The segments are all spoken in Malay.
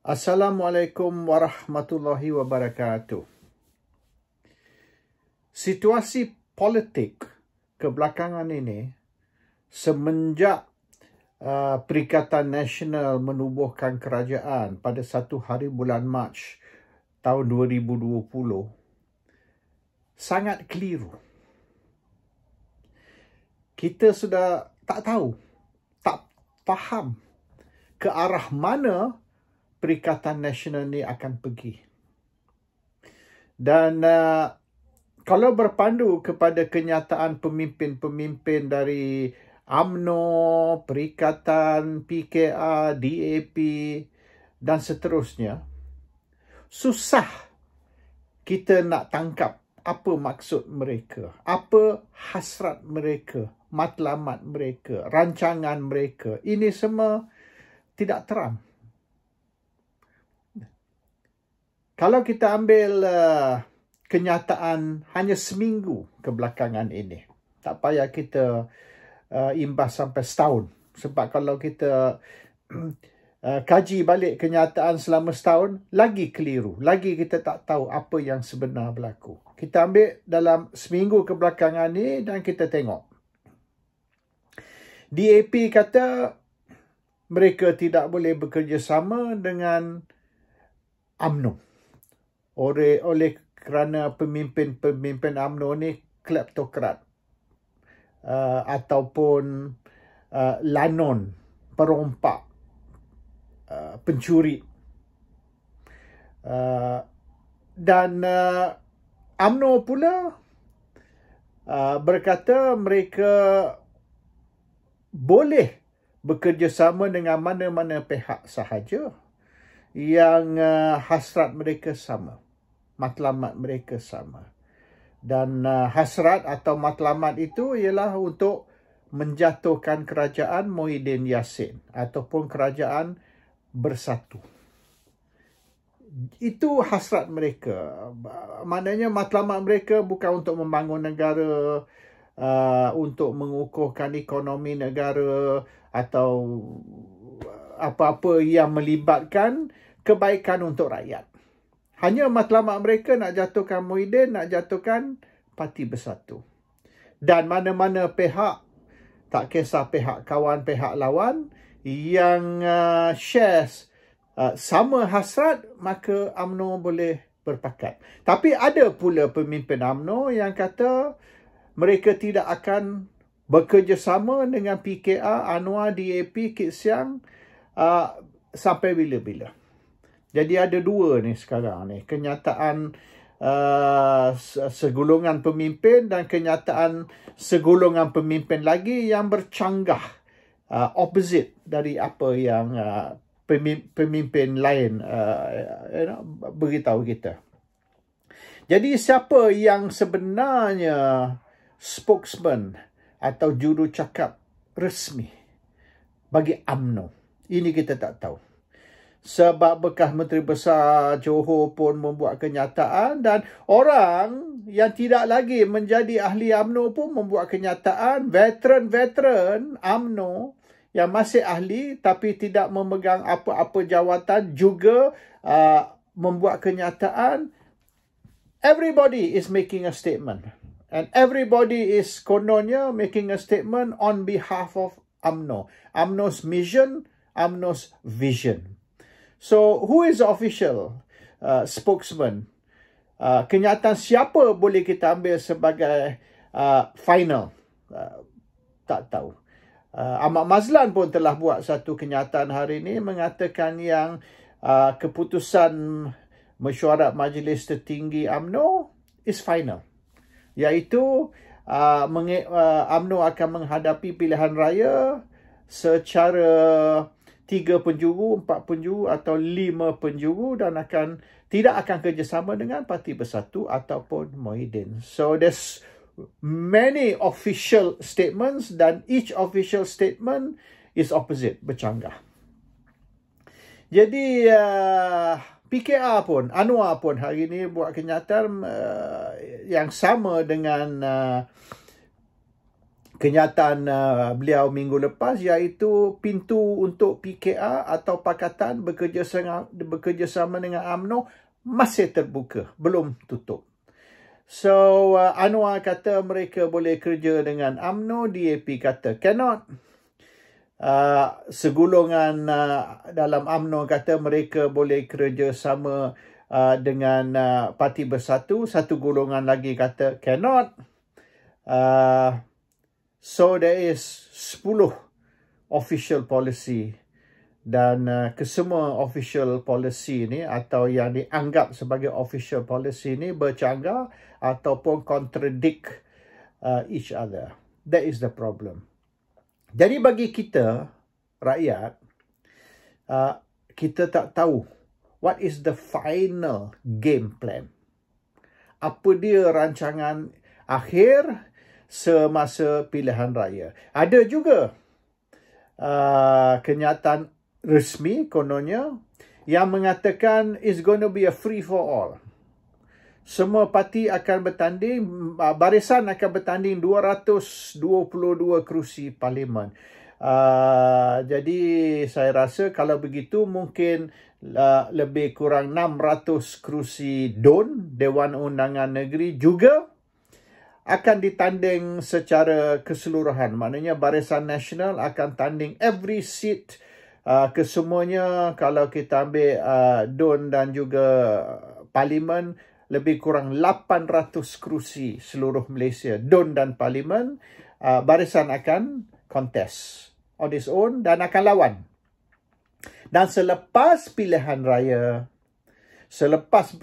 Assalamualaikum warahmatullahi wabarakatuh. Situasi politik kebelakangan ini semenjak Perikatan Nasional menubuhkan kerajaan pada 1 hari bulan Mac tahun 2020 sangat keliru. Kita sudah tak tahu, tak faham ke arah mana Perikatan Nasional ni akan pergi. Dan kalau berpandu kepada kenyataan pemimpin-pemimpin dari UMNO, Perikatan, PKR, DAP dan seterusnya, susah kita nak tangkap apa maksud mereka, apa hasrat mereka, matlamat mereka, rancangan mereka. Ini semua tidak terang. Kalau kita ambil kenyataan hanya seminggu kebelakangan ini, tak payah kita imbas sampai setahun. Sebab kalau kita kaji balik kenyataan selama setahun, lagi keliru. Lagi kita tak tahu apa yang sebenar berlaku. Kita ambil dalam seminggu kebelakangan ini dan kita tengok. DAP kata mereka tidak boleh bekerjasama dengan UMNO. Oleh kerana pemimpin-pemimpin UMNO ni kleptokrat ataupun lanon, perompak, pencuri. Dan UMNO pula berkata mereka boleh bekerjasama dengan mana-mana pihak sahaja yang hasrat mereka sama, matlamat mereka sama. Dan hasrat atau matlamat itu ialah untuk menjatuhkan kerajaan Muhyiddin Yassin ataupun kerajaan bersatu. Itu hasrat mereka. Maknanya matlamat mereka bukan untuk membangun negara, untuk mengukuhkan ekonomi negara atau apa-apa yang melibatkan kebaikan untuk rakyat. Hanya matlamat mereka nak jatuhkan Muhyiddin, nak jatuhkan Parti Bersatu. Dan mana-mana pihak, tak kisah pihak kawan, pihak lawan, yang shares sama hasrat, maka UMNO boleh berpakat. Tapi ada pula pemimpin UMNO yang kata mereka tidak akan bekerjasama dengan PKR, Anwar, DAP, Kit Siang sampai bila-bila. Jadi ada dua ni sekarang ni. Kenyataan segolongan pemimpin dan kenyataan segolongan pemimpin lagi yang bercanggah, opposite dari apa yang pemimpin lain beritahu kita. Jadi siapa yang sebenarnya spokesman atau jurucakap resmi bagi UMNO? Ini kita tak tahu. Sebab bekas Menteri Besar Johor pun membuat kenyataan dan orang yang tidak lagi menjadi ahli UMNO pun membuat kenyataan. Veteran-veteran UMNO yang masih ahli tapi tidak memegang apa-apa jawatan juga membuat kenyataan. Everybody is making a statement. And everybody is kononnya making a statement on behalf of UMNO. UMNO's mission, UMNO's vision. So, who is the official spokesman? Kenyataan siapa boleh kita ambil sebagai final? Tak tahu. Ahmad Mazlan pun telah buat satu kenyataan hari ini mengatakan yang keputusan mesyuarat Majlis Tertinggi UMNO is final. Iaitu UMNO akan menghadapi pilihan raya secara 3 penjuru, 4 penjuru atau 5 penjuru dan tidak akan kerjasama dengan Parti Bersatu ataupun Muhyiddin. So there's many official statements dan each official statement is opposite, bercanggah. Jadi PKR pun, Anwar pun hari ini buat kenyataan yang sama dengan kenyataan beliau minggu lepas, iaitu pintu untuk PKR atau Pakatan bekerjasama dengan UMNO masih terbuka, belum tutup. So, Anwar kata mereka boleh kerja dengan UMNO, DAP kata cannot. Segolongan dalam UMNO kata mereka boleh kerja sama dengan Parti Bersatu. Satu golongan lagi kata cannot. So there is 10 official policy, dan kesemua official policy ni atau yang dianggap sebagai official policy ni bercanggah ataupun contradict each other. That is the problem. Jadi bagi kita rakyat, kita tak tahu what is the final game plan. Apa dia rancangan akhir semasa pilihan raya. Ada juga kenyataan resmi kononnya yang mengatakan it's going to be a free for all. Semua parti akan bertanding, barisan akan bertanding 222 kerusi parlimen. Jadi saya rasa kalau begitu mungkin lebih kurang 600 kerusi DUN, Dewan Undangan Negeri, juga akan ditanding secara keseluruhan. Maknanya Barisan Nasional akan tanding every seat kesemuanya. Kalau kita ambil DUN dan juga Parlimen, lebih kurang 800 kerusi seluruh Malaysia, DUN dan Parlimen, Barisan akan contest on its own dan akan lawan. Dan selepas pilihan raya, selepas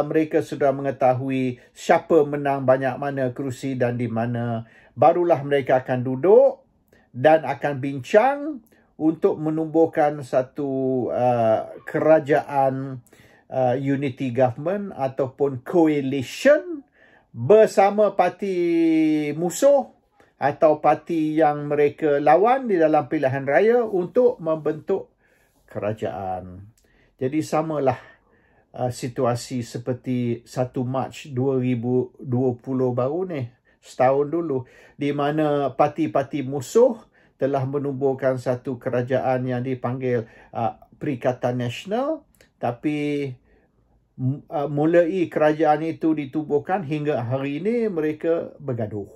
mereka sudah mengetahui siapa menang banyak mana kerusi dan di mana, barulah mereka akan duduk dan akan bincang untuk menumbuhkan satu kerajaan unity government ataupun coalition bersama parti musuh atau parti yang mereka lawan di dalam pilihan raya untuk membentuk kerajaan. Jadi samalah situasi seperti 1 Mac 2020 baru ni, setahun dulu, di mana parti-parti musuh telah menubuhkan satu kerajaan yang dipanggil Perikatan Nasional, tapi mulai kerajaan itu ditubuhkan hingga hari ini mereka bergaduh.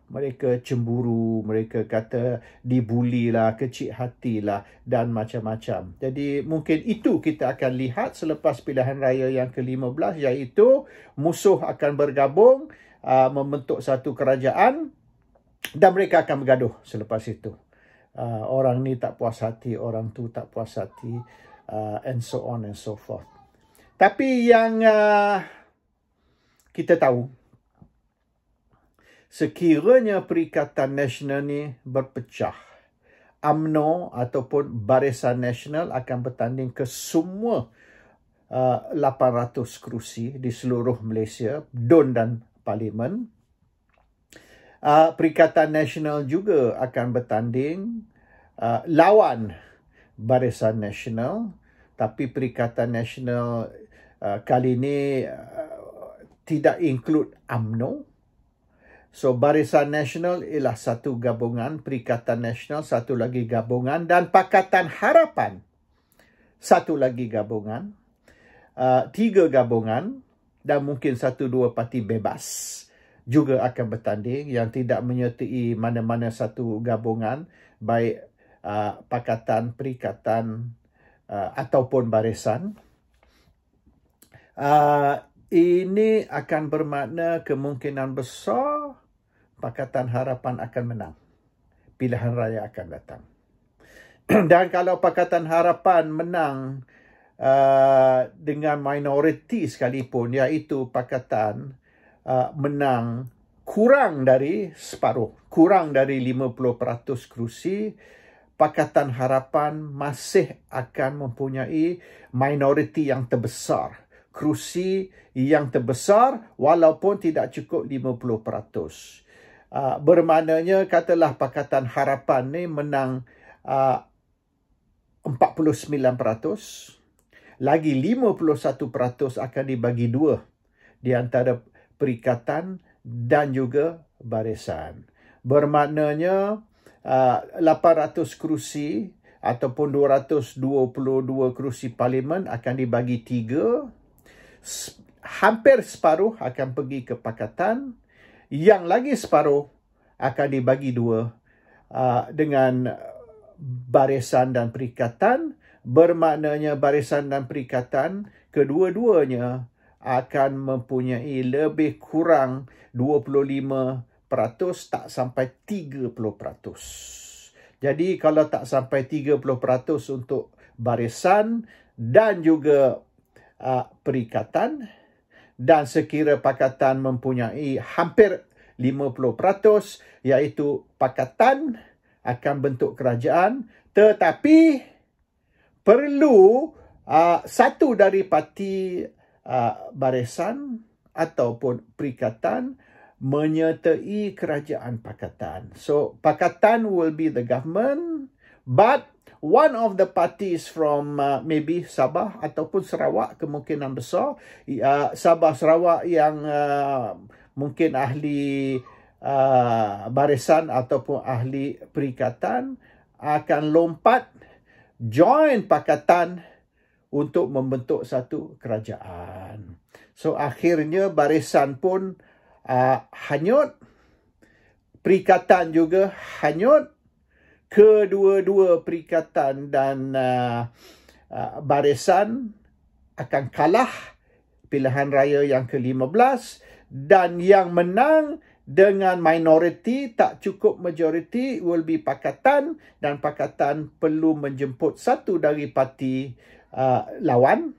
Mereka cemburu, mereka kata dibulilah, kecil hatilah dan macam-macam. Jadi mungkin itu kita akan lihat selepas pilihan raya yang ke-15, iaitu musuh akan bergabung membentuk satu kerajaan dan mereka akan bergaduh selepas itu. Orang ni tak puas hati, orang tu tak puas hati, and so on and so forth. Tapi yang kita tahu, sekiranya Perikatan Nasional ni berpecah, UMNO ataupun Barisan Nasional akan bertanding ke semua 800 kerusi di seluruh Malaysia, DUN dan Parlimen. Perikatan Nasional juga akan bertanding lawan Barisan Nasional, tapi Perikatan Nasional kali ini tidak include UMNO. So, Barisan Nasional ialah satu gabungan, Perikatan Nasional satu lagi gabungan, dan Pakatan Harapan satu lagi gabungan. 3 gabungan dan mungkin 1-2 parti bebas juga akan bertanding yang tidak menyertai mana-mana satu gabungan, baik Pakatan, Perikatan ataupun Barisan. Ini akan bermakna kemungkinan besar Pakatan Harapan akan menang. Pilihan raya akan datang. Dan kalau Pakatan Harapan menang dengan minoriti sekalipun, iaitu Pakatan menang kurang dari separuh, kurang dari 50% kerusi, Pakatan Harapan masih akan mempunyai minoriti yang terbesar, kerusi yang terbesar walaupun tidak cukup 50%. Bermaknanya katalah Pakatan Harapan ni menang 49%, lagi 51% akan dibagi 2 di antara Perikatan dan juga Barisan. Bermaknanya 800 kerusi ataupun 222 kerusi parlimen akan dibagi 3. Hampir separuh akan pergi ke pakatan. Yang lagi separuh akan dibagi 2 dengan barisan dan perikatan. Bermaknanya barisan dan perikatan kedua-duanya akan mempunyai lebih kurang 25%, tak sampai 30%. Jadi kalau tak sampai 30% untuk barisan dan juga perikatan, dan sekira pakatan mempunyai hampir 50%, iaitu pakatan akan bentuk kerajaan, tetapi perlu satu dari parti barisan ataupun perikatan menyertai kerajaan pakatan. So, pakatan will be the government, but one of the parties from maybe Sabah ataupun Sarawak, kemungkinan besar, Sabah Sarawak yang mungkin ahli barisan ataupun ahli perikatan akan lompat join pakatan untuk membentuk satu kerajaan. So, akhirnya barisan pun hanyut, perikatan juga hanyut. Kedua-dua perikatan dan barisan akan kalah pilihan raya yang ke-15, dan yang menang dengan minoriti, tak cukup majoriti, will be pakatan, dan pakatan perlu menjemput satu dari parti lawan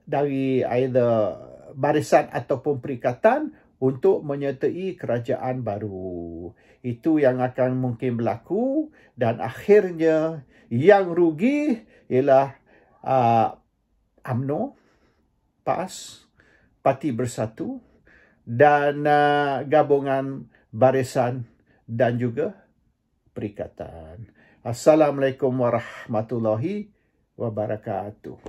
dari either barisan ataupun perikatan untuk menyertai kerajaan baru. Itu yang akan mungkin berlaku, dan akhirnya yang rugi ialah UMNO, PAS, Parti Bersatu, dan gabungan barisan dan juga perikatan. Assalamualaikum warahmatullahi wabarakatuh.